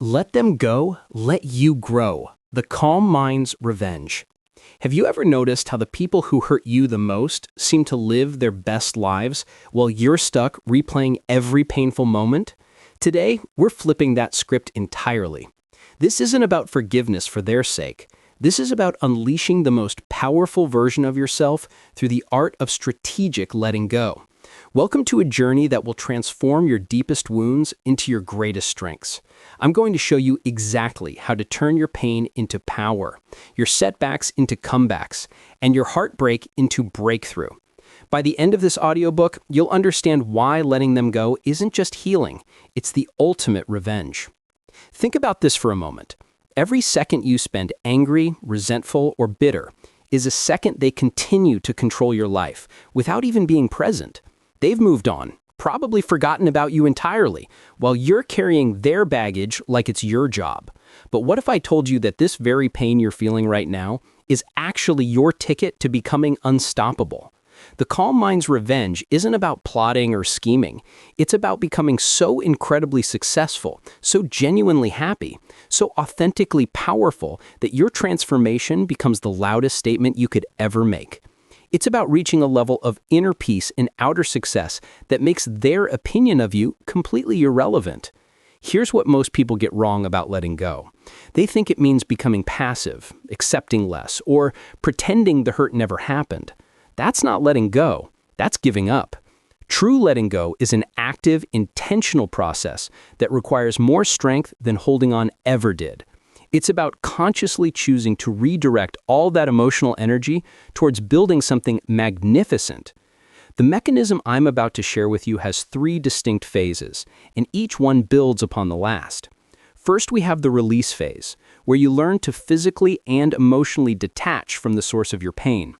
Let them go, let you grow. The calm mind's revenge. Have you ever noticed how the people who hurt you the most seem to live their best lives while you're stuck replaying every painful moment? Today, we're flipping that script entirely. This isn't about forgiveness for their sake. This is about unleashing the most powerful version of yourself through the art of strategic letting go. Welcome to a journey that will transform your deepest wounds into your greatest strengths. I'm going to show you exactly how to turn your pain into power, your setbacks into comebacks, and your heartbreak into breakthrough. By the end of this audiobook, you'll understand why letting them go isn't just healing, it's the ultimate revenge. Think about this for a moment. Every second you spend angry, resentful, or bitter is a second they continue to control your life without even being present. They've moved on, probably forgotten about you entirely, while you're carrying their baggage like it's your job. But what if I told you that this very pain you're feeling right now is actually your ticket to becoming unstoppable? The calm mind's revenge isn't about plotting or scheming. It's about becoming so incredibly successful, so genuinely happy, so authentically powerful that your transformation becomes the loudest statement you could ever make. It's about reaching a level of inner peace and outer success that makes their opinion of you completely irrelevant. Here's what most people get wrong about letting go. They think it means becoming passive, accepting less, or pretending the hurt never happened. That's not letting go. That's giving up. True letting go is an active, intentional process that requires more strength than holding on ever did. It's about consciously choosing to redirect all that emotional energy towards building something magnificent. The mechanism I'm about to share with you has 3 distinct phases, and each one builds upon the last. First, we have the release phase, where you learn to physically and emotionally detach from the source of your pain.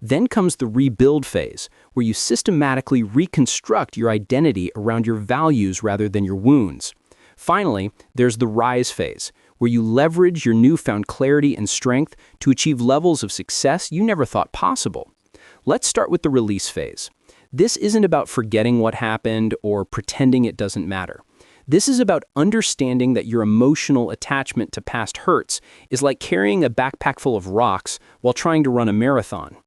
Then comes the rebuild phase, where you systematically reconstruct your identity around your values rather than your wounds. Finally, there's the rise phase, where you leverage your newfound clarity and strength to achieve levels of success you never thought possible. Let's start with the release phase. This isn't about forgetting what happened or pretending it doesn't matter. This is about understanding that your emotional attachment to past hurts is like carrying a backpack full of rocks while trying to run a marathon.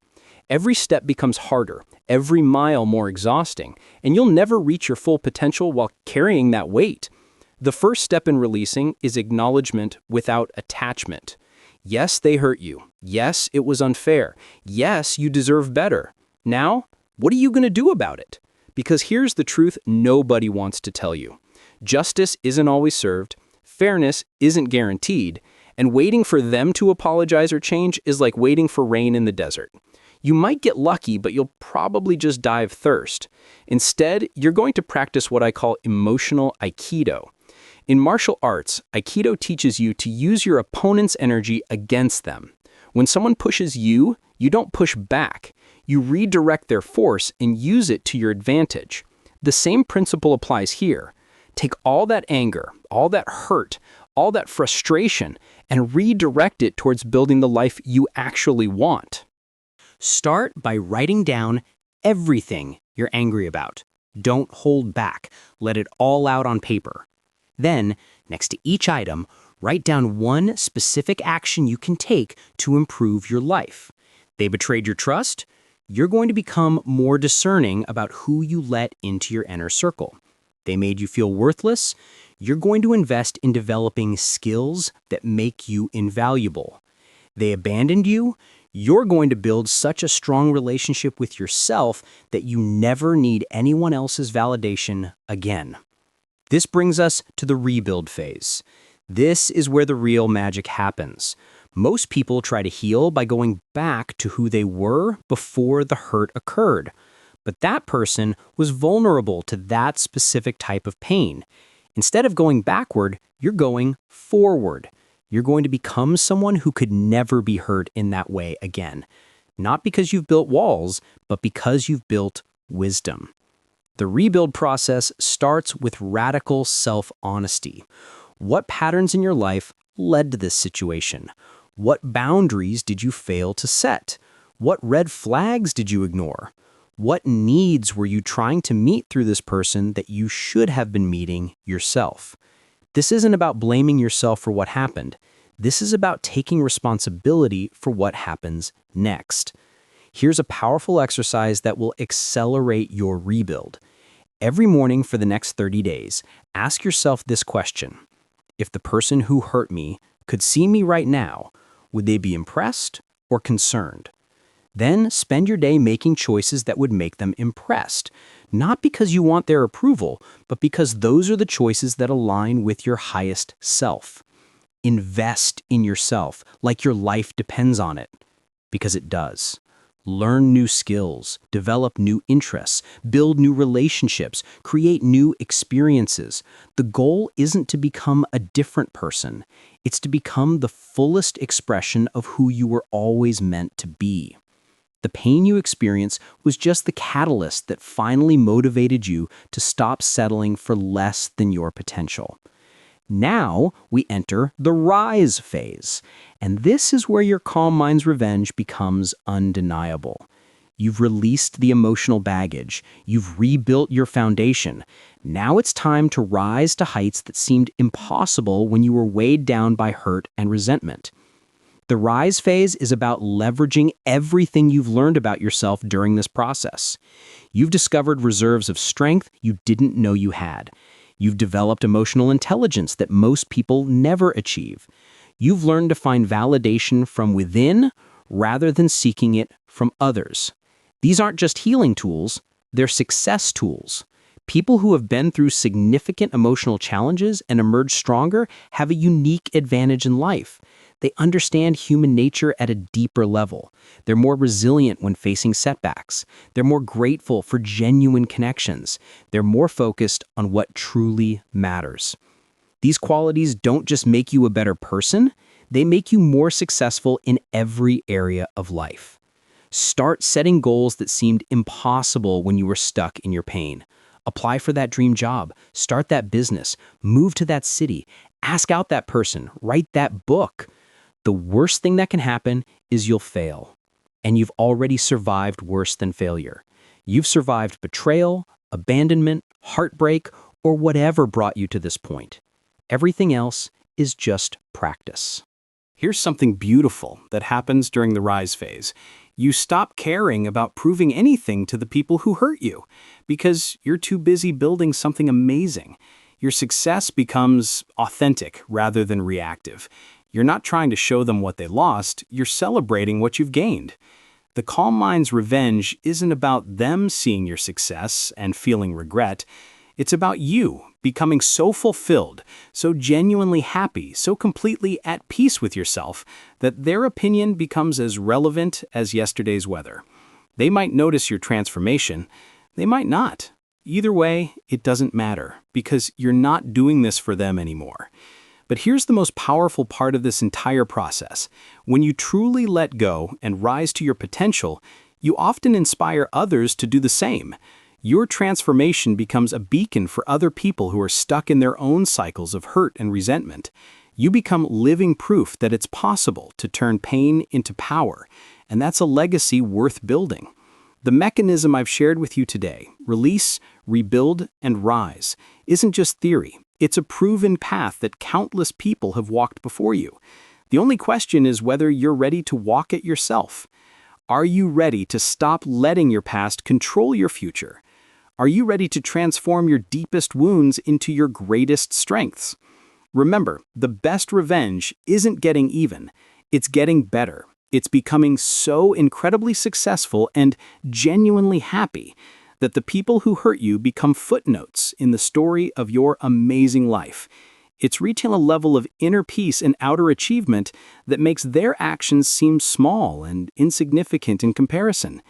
Every step becomes harder, every mile more exhausting, and you'll never reach your full potential while carrying that weight. The first step in releasing is acknowledgement without attachment. Yes, they hurt you. Yes, it was unfair. Yes, you deserve better. Now, what are you going to do about it? Because here's the truth nobody wants to tell you. Justice isn't always served, fairness isn't guaranteed, and waiting for them to apologize or change is like waiting for rain in the desert. You might get lucky, but you'll probably just die of thirst. Instead, you're going to practice what I call emotional Aikido. In martial arts, Aikido teaches you to use your opponent's energy against them. When someone pushes you, you don't push back. You redirect their force and use it to your advantage. The same principle applies here. Take all that anger, all that hurt, all that frustration, and redirect it towards building the life you actually want. Start by writing down everything you're angry about. Don't hold back. Let it all out on paper. Then, next to each item, write down one specific action you can take to improve your life. They betrayed your trust? You're going to become more discerning about who you let into your inner circle. They made you feel worthless? You're going to invest in developing skills that make you invaluable. They abandoned you? You're going to build such a strong relationship with yourself that you never need anyone else's validation again. This brings us to the rebuild phase. This is where the real magic happens. Most people try to heal by going back to who they were before the hurt occurred. But that person was vulnerable to that specific type of pain. Instead of going backward, you're going forward. You're going to become someone who could never be hurt in that way again. Not because you've built walls, but because you've built wisdom. The rebuild process starts with radical self-honesty. What patterns in your life led to this situation? What boundaries did you fail to set? What red flags did you ignore? What needs were you trying to meet through this person that you should have been meeting yourself? This isn't about blaming yourself for what happened. This is about taking responsibility for what happens next. Here's a powerful exercise that will accelerate your rebuild. Every morning for the next 30 days, ask yourself this question. If the person who hurt me could see me right now, would they be impressed or concerned? Then spend your day making choices that would make them impressed, not because you want their approval, but because those are the choices that align with your highest self. Invest in yourself like your life depends on it, because it does. Learn new skills, develop new interests, build new relationships, create new experiences. The goal isn't to become a different person. It's to become the fullest expression of who you were always meant to be. The pain you experience was just the catalyst that finally motivated you to stop settling for less than your potential. Now we enter the rise phase, and this is where your calm mind's revenge becomes undeniable. You've released the emotional baggage. You've rebuilt your foundation. Now it's time to rise to heights that seemed impossible when you were weighed down by hurt and resentment. The rise phase is about leveraging everything you've learned about yourself during this process. You've discovered reserves of strength you didn't know you had. You've developed emotional intelligence that most people never achieve. You've learned to find validation from within rather than seeking it from others. These aren't just healing tools, they're success tools. People who have been through significant emotional challenges and emerged stronger have a unique advantage in life. They understand human nature at a deeper level. They're more resilient when facing setbacks. They're more grateful for genuine connections. They're more focused on what truly matters. These qualities don't just make you a better person, they make you more successful in every area of life. Start setting goals that seemed impossible when you were stuck in your pain. Apply for that dream job, start that business, move to that city, ask out that person, write that book. The worst thing that can happen is you'll fail. And you've already survived worse than failure. You've survived betrayal, abandonment, heartbreak, or whatever brought you to this point. Everything else is just practice. Here's something beautiful that happens during the rise phase. You stop caring about proving anything to the people who hurt you because you're too busy building something amazing. Your success becomes authentic rather than reactive. You're not trying to show them what they lost, you're celebrating what you've gained. The calm mind's revenge isn't about them seeing your success and feeling regret. It's about you becoming so fulfilled, so genuinely happy, so completely at peace with yourself that their opinion becomes as relevant as yesterday's weather. They might notice your transformation, they might not. Either way, it doesn't matter because you're not doing this for them anymore. But here's the most powerful part of this entire process. When you truly let go and rise to your potential, you often inspire others to do the same. Your transformation becomes a beacon for other people who are stuck in their own cycles of hurt and resentment. You become living proof that it's possible to turn pain into power, and that's a legacy worth building. The mechanism I've shared with you today, release, rebuild, and rise, isn't just theory. It's a proven path that countless people have walked before you. The only question is whether you're ready to walk it yourself. Are you ready to stop letting your past control your future? Are you ready to transform your deepest wounds into your greatest strengths? Remember, the best revenge isn't getting even, it's getting better. It's becoming so incredibly successful and genuinely happy that the people who hurt you become footnotes in the story of your amazing life. It's reaching a level of inner peace and outer achievement that makes their actions seem small and insignificant in comparison.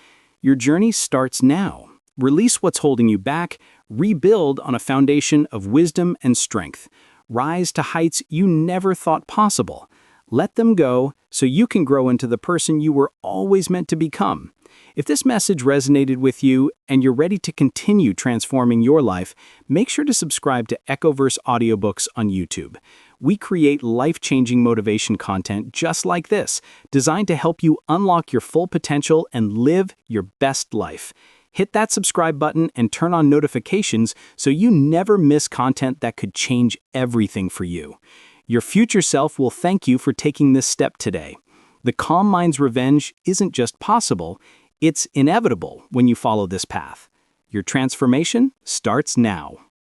Your journey starts now. Release what's holding you back, rebuild on a foundation of wisdom and strength. Rise to heights you never thought possible. Let them go so you can grow into the person you were always meant to become. If this message resonated with you and you're ready to continue transforming your life, make sure to subscribe to EchoVerse Audiobooks on YouTube. We create life-changing motivation content just like this, designed to help you unlock your full potential and live your best life. Hit that subscribe button and turn on notifications so you never miss content that could change everything for you. Your future self will thank you for taking this step today. The calm mind's revenge isn't just possible, it's inevitable when you follow this path. Your transformation starts now.